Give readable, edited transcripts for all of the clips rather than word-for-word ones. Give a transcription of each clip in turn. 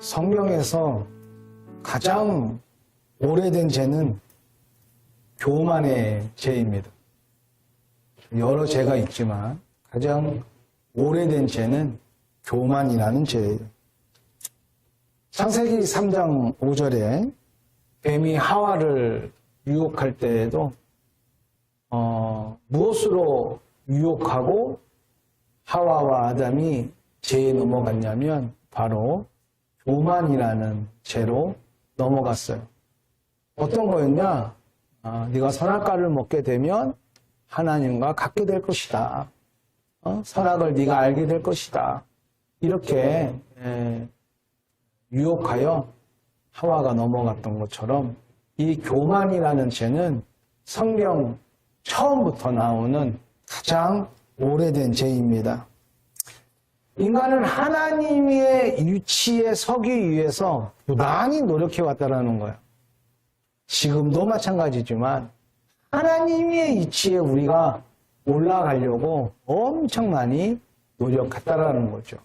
성경에서 가장 오래된 죄는 교만의 죄입니다. 여러 죄가 있지만 가장 오래된 죄는 교만이라는 죄예요. 창세기 3장 5절에 뱀이 하와를 유혹할 때에도 무엇으로 유혹하고 하와와 아담이 죄에 넘어갔냐면 바로 교만이라는 죄로 넘어갔어요. 어떤 거였냐? 네가 선악과를 먹게 되면 하나님과 같게 될 것이다. 선악을 네가 알게 될 것이다. 이렇게 유혹하여 하와가 넘어갔던 것처럼 이 교만이라는 죄는 성경 처음부터 나오는 가장 오래된 죄입니다. 인간은 하나님의 위치에 서기 위해서 많이 노력해왔다라는 거예요. 지금도 마찬가지지만 하나님의 위치에 우리가 올라가려고 엄청 많이 노력했다라는 거죠.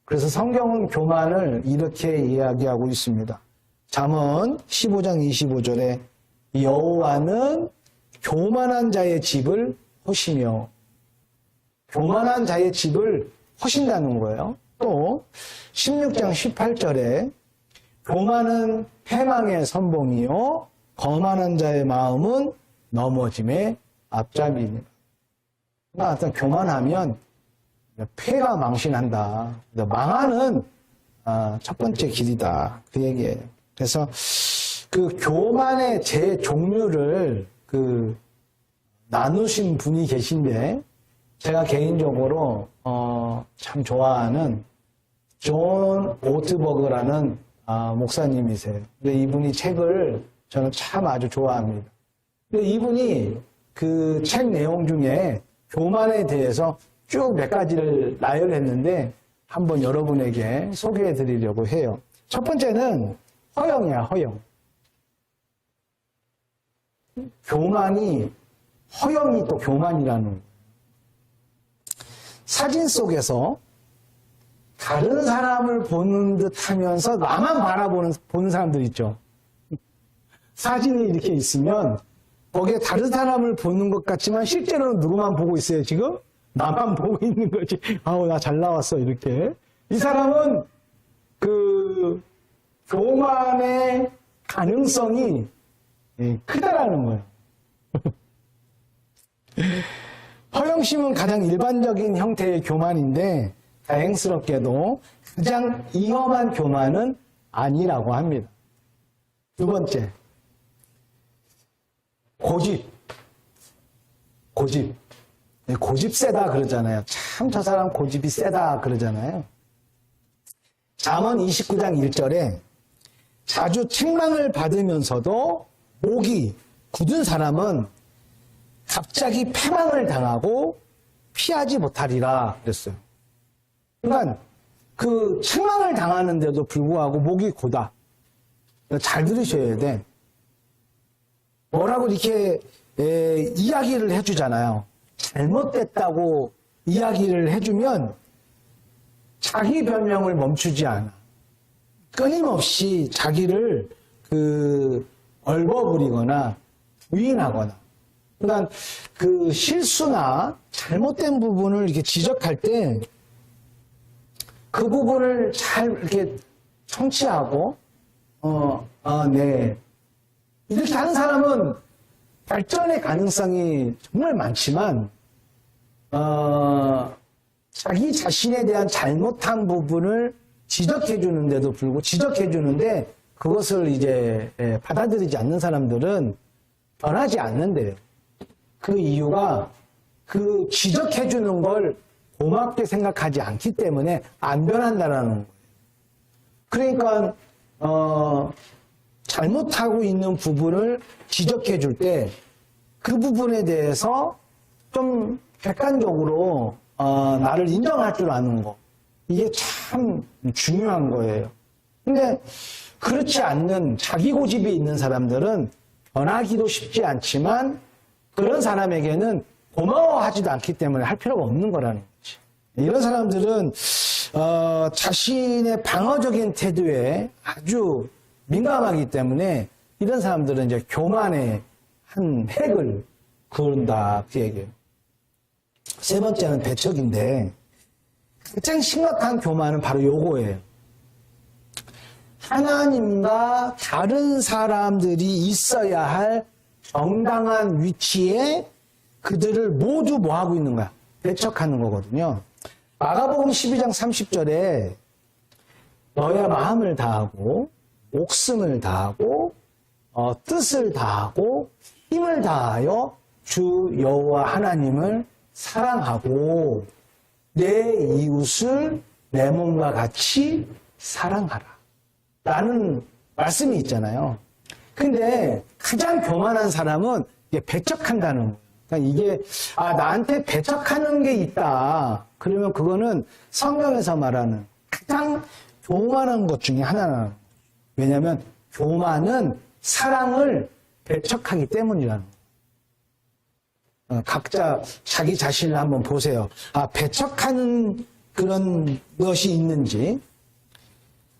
그래서 성경은 교만을 이렇게 이야기하고 있습니다. 잠언 15장 25절에 여호와는 교만한 자의 집을 허시며, 교만한 자의 집을 허신다는 거예요. 또 16장 18절에 교만은 패망의 선봉이요 거만한 자의 마음은 넘어짐의 앞잡이니라. 그러니까 교만하면 폐가 망신한다. 망하는 첫 번째 길이다. 그 얘기예요. 그래서 그 교만의 제 종류를 나누신 분이 계신데 제가 개인적으로 참 좋아하는 존 오트버그라는 목사님이세요. 근데 이분이 책을 저는 참 아주 좋아합니다. 근데 이분이 그 책 내용 중에 교만에 대해서 쭉 몇 가지를 나열했는데 한번 여러분에게 소개해 드리려고 해요. 첫 번째는 허영이야, 허영. 교만이, 허영이 또 교만이라는 거예요. 사진 속에서 다른 사람을 보는 듯 하면서 나만 보는 사람들 있죠. 사진이 이렇게 있으면 거기에 다른 사람을 보는 것 같지만 실제로는 누구만 보고 있어요, 지금? 나만 보고 있는 거지. 아우, 나 잘 나왔어, 이렇게. 이 사람은 교만의 가능성이 크다라는 거예요. 허영심은 가장 일반적인 형태의 교만인데 다행스럽게도 가장 위험한 교만은 아니라고 합니다. 두 번째, 고집 세다 그러잖아요. 참 저 사람 고집이 세다 그러잖아요. 잠언 29장 1절에 자주 책망을 받으면서도 목이 굳은 사람은 갑자기 패망을 당하고 피하지 못하리라 그랬어요. 그러니까 그 책망을 당하는데도 불구하고 목이 고다. 잘 들으셔야 돼. 뭐라고 이렇게 이야기를 해주잖아요. 잘못됐다고 이야기를 해주면 자기 변명을 멈추지 않아. 끊임없이 자기를 얼버무리거나 부인하거나. 그러니까 그 실수나 잘못된 부분을 이렇게 지적할 때 그 부분을 잘 이렇게 청취하고, 네. 이렇게 하는 사람은 발전의 가능성이 정말 많지만, 자기 자신에 대한 잘못한 부분을 지적해주는데도 불구하고, 지적해주는데 그것을 이제 받아들이지 않는 사람들은 변하지 않는데요. 그 이유가 그 지적해주는 걸 고맙게 생각하지 않기 때문에 안 변한다라는 거예요. 그러니까 잘못하고 있는 부분을 지적해줄 때 그 부분에 대해서 좀 객관적으로 나를 인정할 줄 아는 거, 이게 참 중요한 거예요. 근데 그렇지 않는 자기 고집이 있는 사람들은 변하기도 쉽지 않지만 그런 사람에게는 고마워하지도 않기 때문에 할 필요가 없는 거라는 거지. 이런 사람들은 자신의 방어적인 태도에 아주 민감하기 때문에 이런 사람들은 이제 교만의 한 핵을 그은다 그 얘기예요. 세 번째는 배척인데 가장 심각한 교만은 바로 요거예요. 하나님과 다른 사람들이 있어야 할 정당한 위치에 그들을 모두 뭐 하고 있는 거야? 배척하는 거거든요. 마가복음 12장 30절에 너의 마음을 다하고 목숨을 다하고 뜻을 다하고 힘을 다하여 주 여호와 하나님을 사랑하고 내 이웃을 내 몸과 같이 사랑하라 라는 말씀이 있잖아요. 근데 가장 교만한 사람은 이게 배척한다는 거예요. 그러니까 이게 나한테 배척하는 게 있다. 그러면 그거는 성경에서 말하는 가장 교만한 것 중에 하나는 왜냐하면 교만은 사랑을 배척하기 때문이라는 거예요. 각자 자기 자신을 한번 보세요. 배척하는 그런 것이 있는지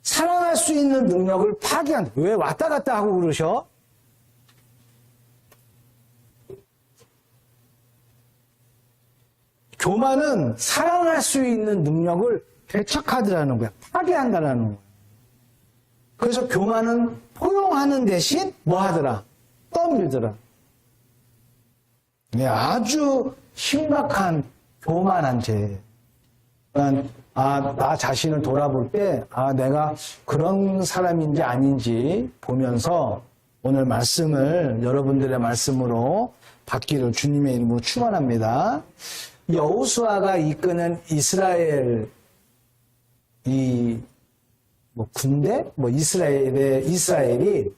사랑할 수 있는 능력을 파괴한다. 왜 왔다 갔다 하고 그러셔? 교만은 사랑할 수 있는 능력을 배척하더라는 거야. 파괴한다라는 거야. 그래서 교만은 포용하는 대신 뭐 하더라? 떠밀더라. 아주 심각한 교만한 죄. 그러니까 나 자신을 돌아볼 때 내가 그런 사람인지 아닌지 보면서 오늘 말씀을 여러분들의 말씀으로 받기를 주님의 이름으로 축원합니다. 여호수아가 이끄는 이스라엘 군대 이스라엘이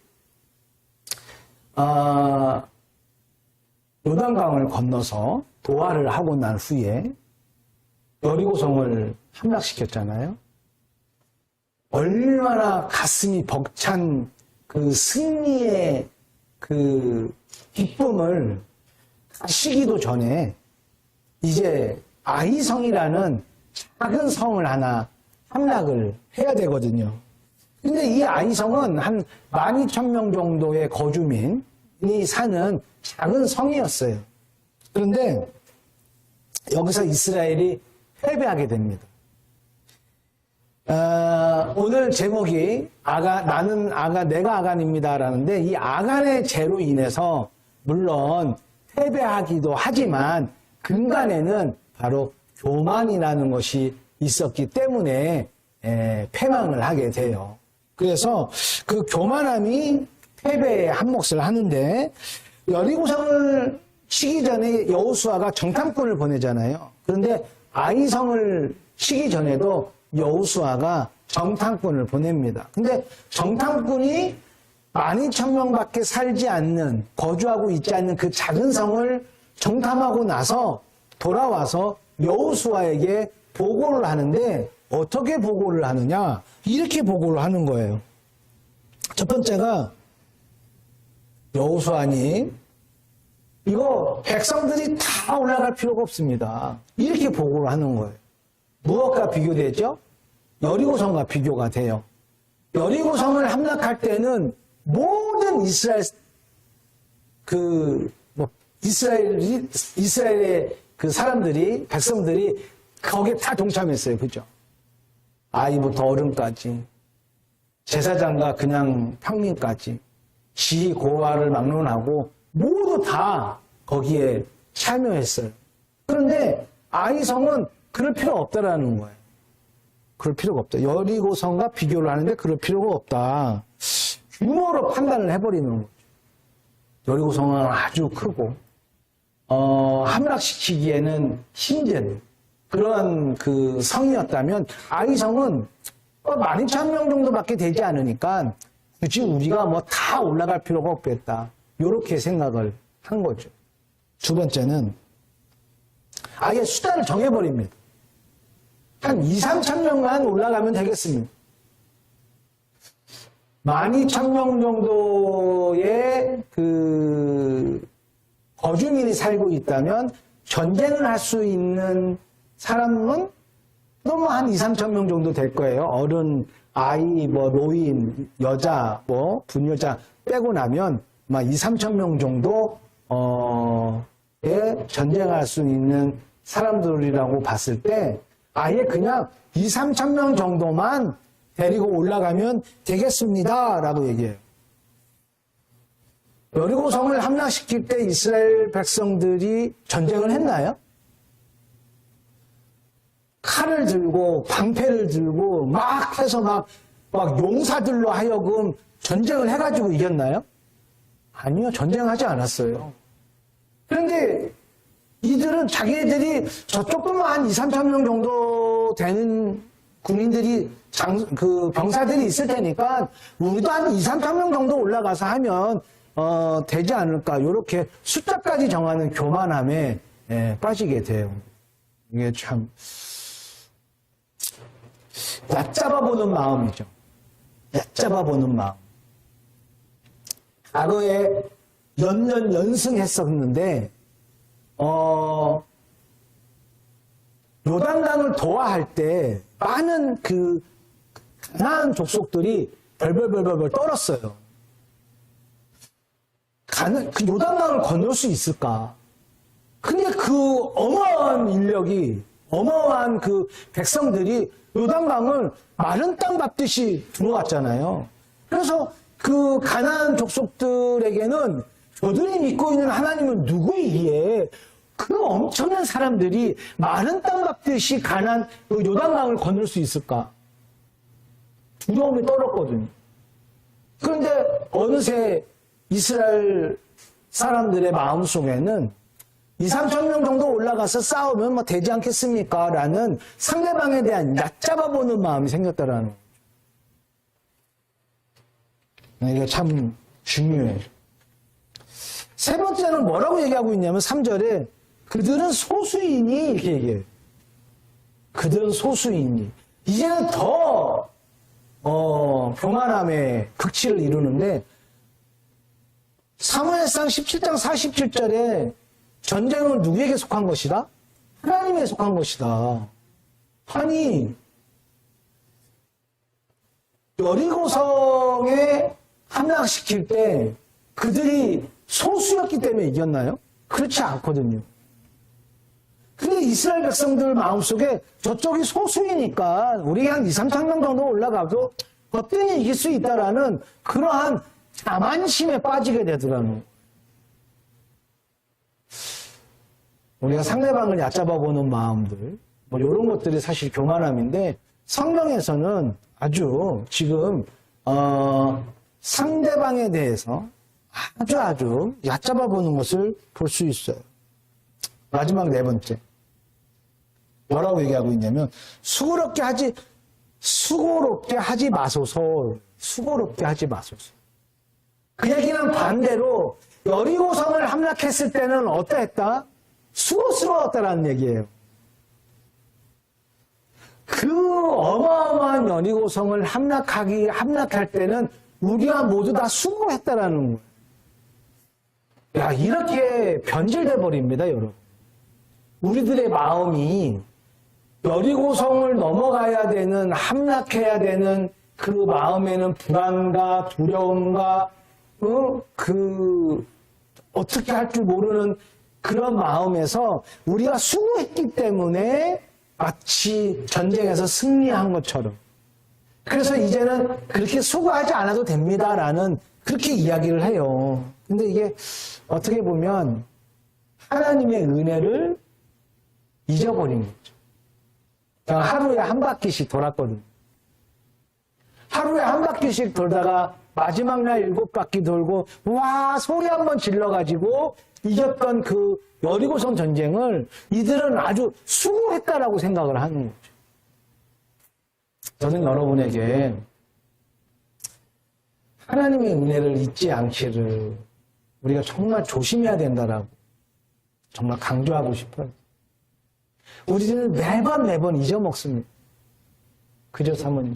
요단강을 건너서 도하를 하고 난 후에 여리고성을 함락시켰잖아요. 얼마나 가슴이 벅찬 그 승리의 그 기쁨을 가시기도 전에 이제 아이성이라는 작은 성을 하나 함락을 해야 되거든요. 근데 이 아이성은 한 12,000명 정도의 거주민이 사는 작은 성이었어요. 그런데 여기서 이스라엘이 패배하게 됩니다. 오늘 제목이 내가 아간입니다라는데 이 아간의 죄로 인해서 물론 패배하기도 하지만 근간에는 바로 교만이라는 것이 있었기 때문에 패망을 하게 돼요. 그래서 그 교만함이 패배의 한 몫을 하는데 여리고성을 치기 전에 여호수아가 정탐꾼을 보내잖아요. 그런데 아이성을 치기 전에도 여호수아가 정탐꾼을 보냅니다. 근데 정탐꾼이 12,000명밖에 살지 않는 거주하고 있지 않는 그 작은 성을 정탐하고 나서 돌아와서 여호수아에게 보고를 하는데 어떻게 보고를 하느냐? 이렇게 보고를 하는 거예요. 첫 번째가 여호수아님 이거 백성들이 다 올라갈 필요가 없습니다. 이렇게 보고를 하는 거예요. 무엇과 비교되죠? 여리고성과 비교가 돼요. 여리고성을 함락할 때는 모든 이스라엘의 그 사람들이, 백성들이 거기에 다 동참했어요. 그죠? 아이부터 어른까지, 제사장과 그냥 평민까지, 지, 고아를 막론하고 모두 다 거기에 참여했어요. 그런데 아이성은 그럴 필요가 없다라는 거예요. 그럴 필요가 없다. 여리고성과 비교를 하는데 그럴 필요가 없다. 규모로 판단을 해버리는 거죠. 여리고성은 아주 크고 함락시키기에는 힘든 그런 그 성이었다면 아이성은 12,000명 정도밖에 되지 않으니까 굳이 우리가 뭐 다 올라갈 필요가 없겠다. 이렇게 생각을 한 거죠. 두 번째는 아예 수단을 정해버립니다. 한 2,000~3,000명만 올라가면 되겠습니다. 12,000명 정도의 그 거주민이 살고 있다면 전쟁을 할 수 있는 사람은 너무 한 2, 3천 명 정도 될 거예요. 어른, 아이, 뭐, 노인, 여자, 뭐, 분여자 빼고 나면 막 2, 3천 명 정도, 전쟁할 수 있는 사람들이라고 봤을 때 아예 그냥 2, 3천 명 정도만 데리고 올라가면 되겠습니다. 라고 얘기해요. 여리고성을 함락시킬 때 이스라엘 백성들이 전쟁을 했나요? 칼을 들고 방패를 들고 막 해서 막 용사들로 하여금 전쟁을 해가지고 이겼나요? 아니요. 전쟁하지 않았어요. 그런데 이들은 자기네들이 저쪽도 한 2, 3천 명 정도 되는 군인들이 병사들이 있을 테니까 우리도 한 2, 3천 명 정도 올라가서 하면 되지 않을까. 이렇게 숫자까지 정하는 교만함에 빠지게 돼요. 이게 참 얕잡아보는 마음이죠. 얕잡아보는 마음. 과거에 연승했었는데 요단강을 도하할 때 많은 가나안 족속들이 별별별별 떨었어요. 그 요단강을 건널 수 있을까? 근데 그 어마어마한 인력이, 어마어마한 그 백성들이 요단강을 마른 땅 밟듯이 들어왔잖아요. 그래서 그 가나안 족속들에게는 저들이 믿고 있는 하나님은 누구이기에 그 엄청난 사람들이 마른 땅 밟듯이 가난 그 요단강을 건널 수 있을까? 두려움이 떨었거든요. 그런데 어느새 이스라엘 사람들의 마음속에는 2, 3천 명 정도 올라가서 싸우면 뭐 되지 않겠습니까? 라는 상대방에 대한 얕잡아보는 마음이 생겼다라는 거죠. 이게 참 중요해요. 세 번째는 뭐라고 얘기하고 있냐면 3절에 그들은 소수이니 이렇게 얘기해요. 그들은 소수이니. 이제는 더 교만함의 극치를 이루는데 사무엘상 17장 47절에 전쟁은 누구에게 속한 것이다? 하나님에게 속한 것이다. 아니 여리고성에 함락시킬 때 그들이 소수였기 때문에 이겼나요? 그렇지 않거든요. 근데 이스라엘 백성들 마음속에 저쪽이 소수이니까 우리 한 2, 3천 명 정도 올라가도 어떻게 이길 수 있다라는 그러한 자만심에 빠지게 되더라는 거예요. 우리가 상대방을 얕잡아보는 마음들, 뭐 이런 것들이 사실 교만함인데 성경에서는 아주 지금 상대방에 대해서 아주 얕잡아보는 것을 볼 수 있어요. 마지막 네 번째. 뭐라고 얘기하고 있냐면 수고롭게 하지 마소서. 수고롭게 하지 마소서. 그 얘기는 반대로 여리고성을 함락했을 때는 어떠했다? 수고스러웠다라는 얘기예요. 그 어마어마한 여리고성을 함락할 때는 우리가 모두 다 수고했다라는 거예요. 야, 이렇게 변질돼 버립니다, 여러분. 우리들의 마음이 여리고성을 넘어가야 되는, 함락해야 되는 그 마음에는 불안과 두려움과 어떻게 할 줄 모르는 그런 마음에서 우리가 수고했기 때문에 마치 전쟁에서 승리한 것처럼. 그래서 이제는 그렇게 수고하지 않아도 됩니다라는 그렇게 이야기를 해요. 근데 이게 어떻게 보면 하나님의 은혜를 잊어버린 거죠. 제가 하루에 한 바퀴씩 돌았거든요. 하루에 한 바퀴씩 돌다가 마지막 날 7바퀴 돌고 와 소리 한번 질러가지고 이겼던 그 여리고성 전쟁을 이들은 아주 수고했다라고 생각을 하는 거죠. 저는 여러분에게 하나님의 은혜를 잊지 않기를 우리가 정말 조심해야 된다라고 정말 강조하고 싶어요. 우리는 매번 잊어먹습니다. 그저 사모님.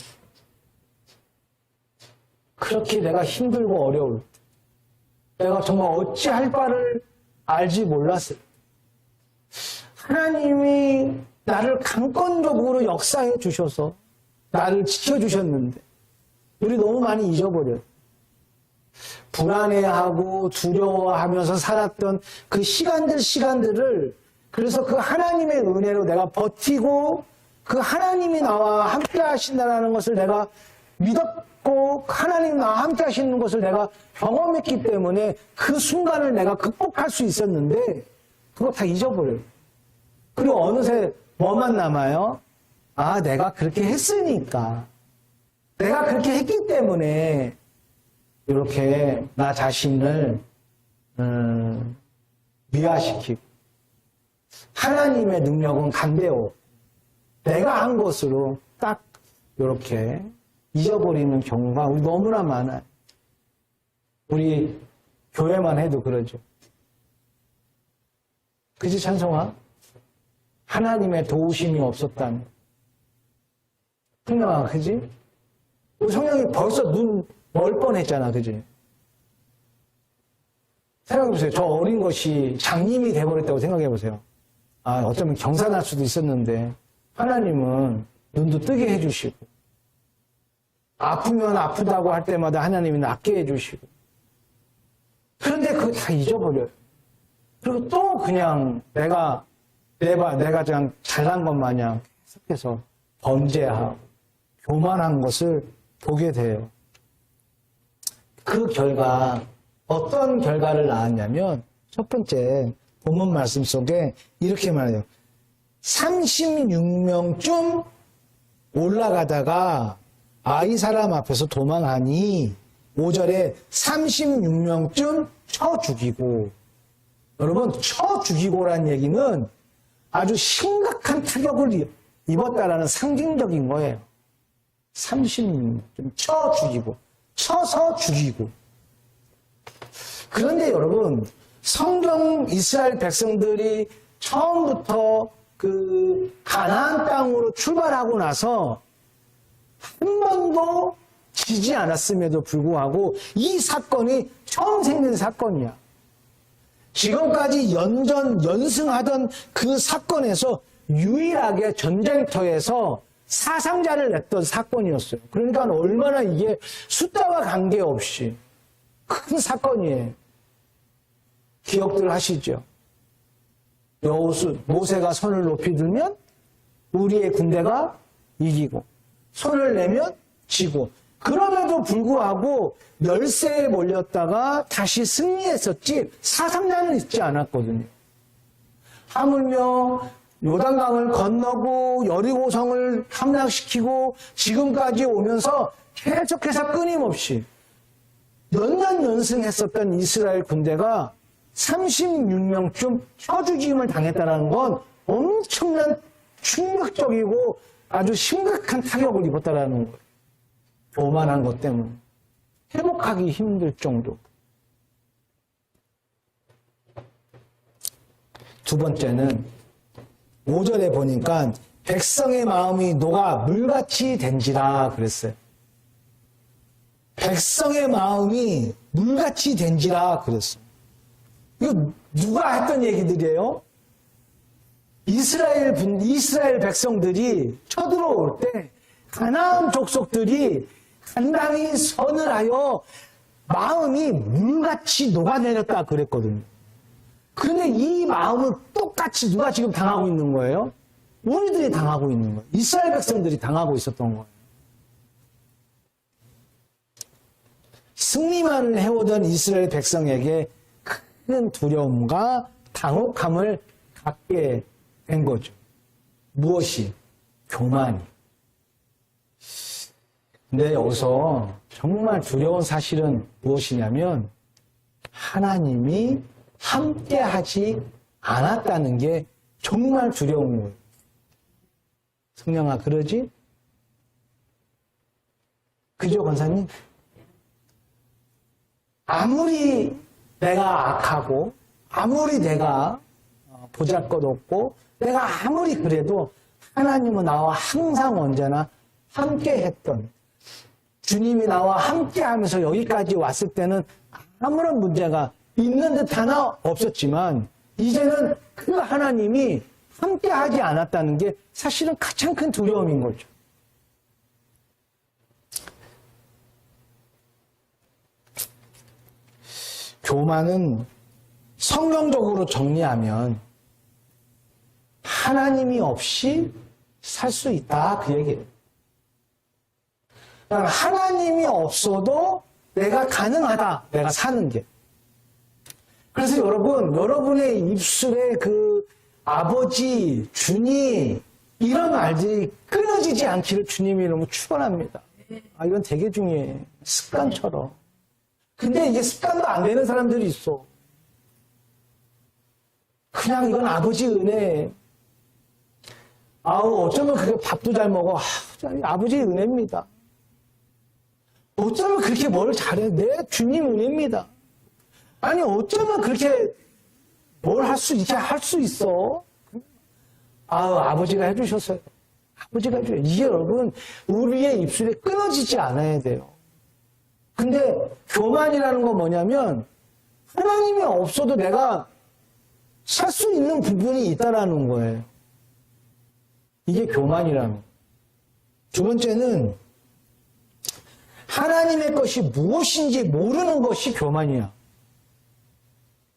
그렇게 내가 힘들고 어려울 때, 내가 정말 어찌할 바를 알지 몰랐을 때, 하나님이 나를 강권적으로 역사해 주셔서 나를 지켜주셨는데 우리 너무 많이 잊어버려요. 불안해하고 두려워하면서 살았던 그 시간들을 그래서 그 하나님의 은혜로 내가 버티고 그 하나님이 나와 함께 하신다는 것을 내가 믿었고 하나님 나와 함께 하시는 것을 내가 경험했기 때문에 그 순간을 내가 극복할 수 있었는데 그거 다 잊어버려요. 그리고 어느새 뭐만 남아요? 아, 내가 그렇게 했으니까. 내가 그렇게 했기 때문에 이렇게 나 자신을 미화시키고 하나님의 능력은 간대요. 내가 한 것으로 딱 이렇게 잊어버리는 경우가 우리 너무나 많아요. 우리 교회만 해도 그러죠. 그치, 찬송아? 하나님의 도우심이 없었다는. 성령아, 그지? 우리 성령이 벌써 눈 멀 뻔했잖아, 그지? 생각해보세요. 저 어린 것이 장님이 돼버렸다고 생각해보세요. 아, 어쩌면 경사날 수도 있었는데, 하나님은 눈도 뜨게 해주시고, 아프면 아프다고 할 때마다 하나님이 낫게 해주시고, 그런데 그거 다 잊어버려요. 그리고 또 그냥 내가 그냥 잘난 것 마냥 계속해서 범죄하고, 교만한 것을 보게 돼요. 그 결과, 어떤 결과를 낳았냐면, 첫 번째, 본문 말씀 속에 이렇게 말해요. 36명쯤 올라가다가 아이 사람 앞에서 도망하니 5절에 36명쯤 쳐 죽이고, 여러분, 쳐 죽이고란 얘기는 아주 심각한 타격을 입었다라는 상징적인 거예요. 36명 쳐 죽이고, 쳐서 죽이고. 그런데 여러분, 성경 이스라엘 백성들이 처음부터 그 가나안 땅으로 출발하고 나서 한 번도 지지 않았음에도 불구하고 이 사건이 처음 생긴 사건이야. 지금까지 연승하던 그 사건에서 유일하게 전쟁터에서 사상자를 냈던 사건이었어요. 그러니까 얼마나 이게 숫자와 관계없이 큰 사건이에요. 기억들 하시죠? 모세가 손을 높이 들면 우리의 군대가 이기고 손을 내면 지고, 그럼에도 불구하고 열세에 몰렸다가 다시 승리했었지 사상자는 있지 않았거든요. 하물며 요단강을 건너고 여리고성을 함락시키고 지금까지 오면서 계속해서 끊임없이 연년 연승했었던 이스라엘 군대가 36명쯤 쳐죽임을 당했다는 건 엄청난 충격적이고 아주 심각한 타격을 입었다는 거예요. 교만한 것 때문에 회복하기 힘들 정도. 두 번째는 5절에 보니까 백성의 마음이 녹아 물같이 된지라 그랬어요. 백성의 마음이 물같이 된지라 그랬어요. 이거 누가 했던 얘기들이에요? 이스라엘 백성들이 쳐들어올 때 가나안 족속들이 간당히 선을 하여 마음이 물같이 녹아내렸다 그랬거든요. 그런데 이 마음을 똑같이 누가 지금 당하고 있는 거예요? 우리들이 당하고 있는 거예요. 이스라엘 백성들이 당하고 있었던 거예요. 승리만을 해오던 이스라엘 백성에게 큰 두려움과 당혹함을 갖게 된 거죠. 무엇이? 교만이. 근데 여기서 정말 두려운 사실은 무엇이냐면 하나님이 함께하지 않았다는 게 정말 두려운 거예요. 성령아, 그러지? 그죠, 권사님? 아무리 내가 악하고 아무리 내가 보잘것없고 내가 아무리 그래도 하나님은 나와 항상 언제나 함께했던, 주님이 나와 함께하면서 여기까지 왔을 때는 아무런 문제가 있는 듯 하나 없었지만 이제는 그 하나님이 함께 하지 않았다는 게 사실은 가장 큰 두려움인 거죠. 교만은 성경적으로 정리하면 하나님이 없이 살 수 있다, 그 얘기예요. 그러니까 하나님이 없어도 내가 가능하다, 내가 사는 게. 그래서 여러분의 입술에 그 아버지, 주님, 이런 말들이 끊어지지 않기를 주님의 이름으로 축원합니다. 이건 되게 중요해. 습관처럼. 근데 이게 습관도 안 되는 사람들이 있어. 그냥 이건 아버지 은혜예요. 어쩌면 그게 밥도 잘 먹어. 아버지 은혜입니다. 어쩌면 그렇게 뭘 잘해. 내 주님 은혜입니다. 아니, 어쩌면 그렇게 뭘 할 수 있어. 아버지가 해주셨어요. 아버지가 해줘요. 이게 여러분, 우리의 입술에 끊어지지 않아야 돼요. 근데 교만이라는 건 뭐냐면, 하나님이 없어도 내가 살 수 있는 부분이 있다라는 거예요. 이게 교만이라는 거예요. 두 번째는, 하나님의 것이 무엇인지 모르는 것이 교만이야.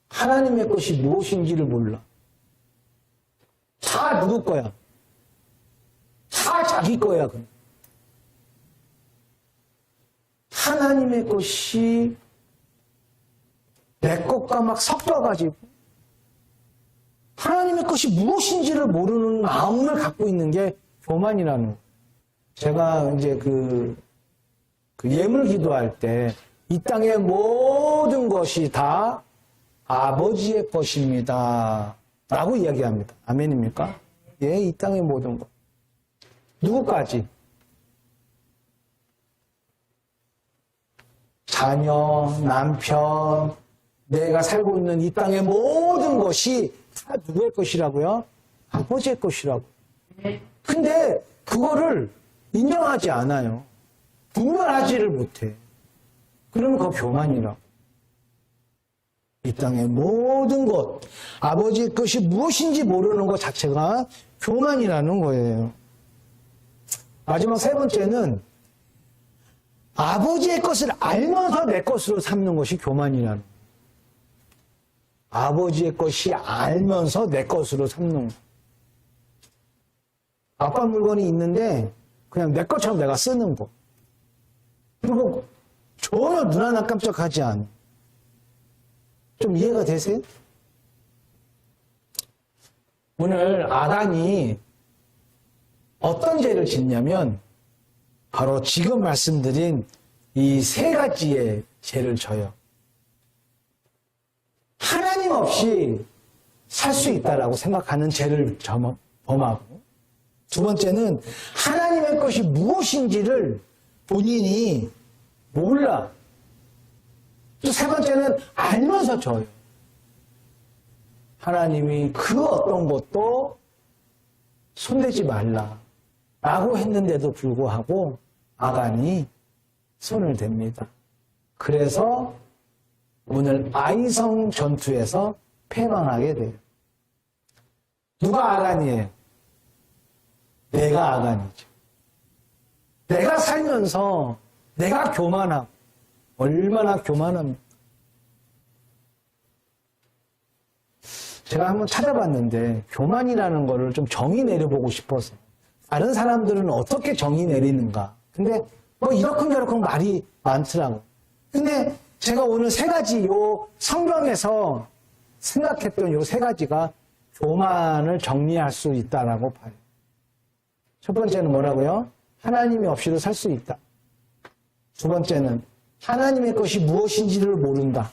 하나님의 것이 무엇인지를 몰라. 다 누구 거야? 다 자기 거야. 그럼. 하나님의 것이 내 것과 막 섞여가지고 하나님의 것이 무엇인지를 모르는 마음을 갖고 있는 게 교만이라는 거예요. 제가 이제 그 예물 기도할 때 이 땅의 모든 것이 다 아버지의 것입니다. 라고 이야기합니다. 아멘입니까? 예, 이 땅의 모든 것. 누구까지? 자녀, 남편, 내가 살고 있는 이 땅의 모든 것이 다 누구의 것이라고요? 아버지의 것이라고. 근데 그거를 인정하지 않아요. 분별하지를 못해. 그러면 그거 교만이라고. 이 땅의 모든 것, 아버지의 것이 무엇인지 모르는 것 자체가 교만이라는 거예요. 마지막 세 번째는 아버지의 것을 알면서 내 것으로 삼는 것이 교만이라는 거예요. 아버지의 것이 알면서 내 것으로 삼는 거. 아빠 물건이 있는데 그냥 내 것처럼 내가 쓰는 거. 그리고 전혀 눈 하나 깜짝하지 않아. 좀 이해가 되세요? 오늘 아단이 어떤 죄를 짓냐면 바로 지금 말씀드린 이 세 가지의 죄를 져요. 하나님 없이 살 수 있다라고 생각하는 죄를 범하고, 두 번째는 하나님의 것이 무엇인지를 본인이 몰라. 또 세 번째는 알면서 져요. 하나님이 그 어떤 것도 손대지 말라 라고 했는데도 불구하고 아간이 손을 댑니다. 그래서 오늘 아이성 전투에서 패망하게 돼요. 누가 아간이에요? 내가 아간이죠. 내가 살면서 내가 교만하고, 얼마나 교만합니까? 제가 한번 찾아봤는데 교만이라는 거를 좀 정의 내려보고 싶어서, 다른 사람들은 어떻게 정의 내리는가. 근데 뭐 이러쿵저러쿵 말이 많더라고. 근데 제가 오늘 세 가지 요 성경에서 생각했던 요 세 가지가 교만을 정리할 수 있다라고 봐요. 첫 번째는 뭐라고요? 하나님이 없이도 살 수 있다. 두 번째는 하나님의 것이 무엇인지를 모른다.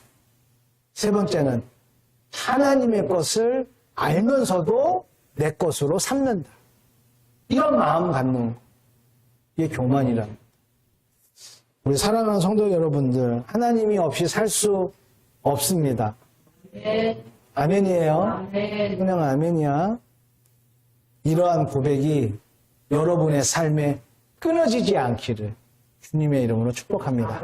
세 번째는 하나님의 것을 알면서도 내 것으로 삼는다. 이런 마음 갖는 거. 이게 교만이라는 거예요. 우리 사랑하는 성도 여러분들, 하나님이 없이 살 수 없습니다. 네. 아멘이에요? 네. 그냥 아멘이야. 이러한 고백이 여러분의 삶에 끊어지지 않기를 주님의 이름으로 축복합니다.